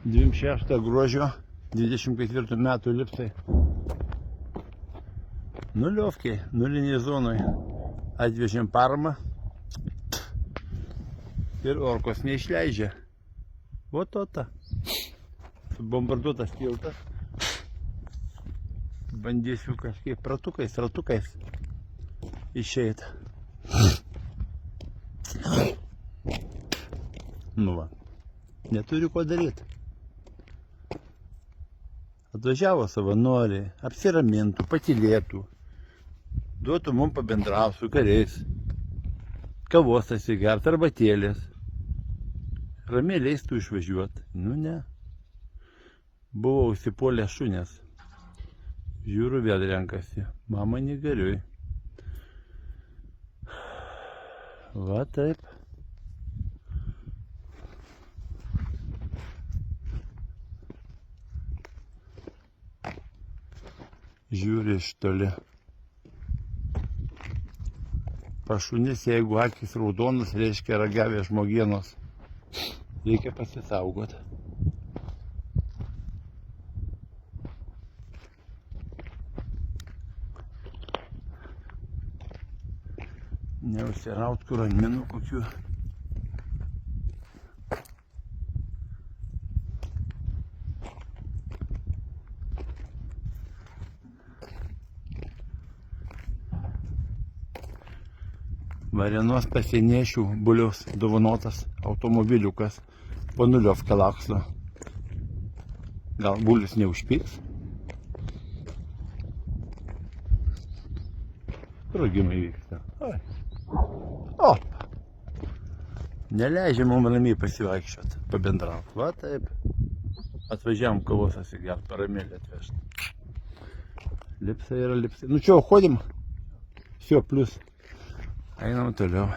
26 gruodžio 24 metų Lipsai. Nuliovkiai, nuliniai zonai. Atvežėm paramą ir orkos neišleidžia. O ta. Subombarduotas tiltas. Bandysiu kažkaip ratukais išeit. Nu va, neturiu ko daryti. Atvažiavo savanoriai, apsiramintų, patylėtų, duotų mums pabendrauti su kariais, kavos atsigert, arbatėlės, ramiai leistų išvažiuoti. Nu ne, buvau užsipuolęs šunės, žiūriu vėl renkasi, mama negeriui. Va taip. Žiūri iš toli. Pašunis, jeigu akis raudonas, reiškia ragavę žmogienos. Reikia pasisaugoti. Neužsiraut kur ant minų kokių. Varėnos pasieniečių Buliaus dovanotas automobiliukas po Nuliovką laksto. Gal Bulius neužpyks? Sprogimai vyksta. O! Neleidžia mums ramiai pasivaikščioti, pabendrauti. Va taip. Atvažiavam kavos atsigert, paramėlį atvežti. Lipsai yra lipsai. Nu čia, uходим. Все, плюс. Einam toliau.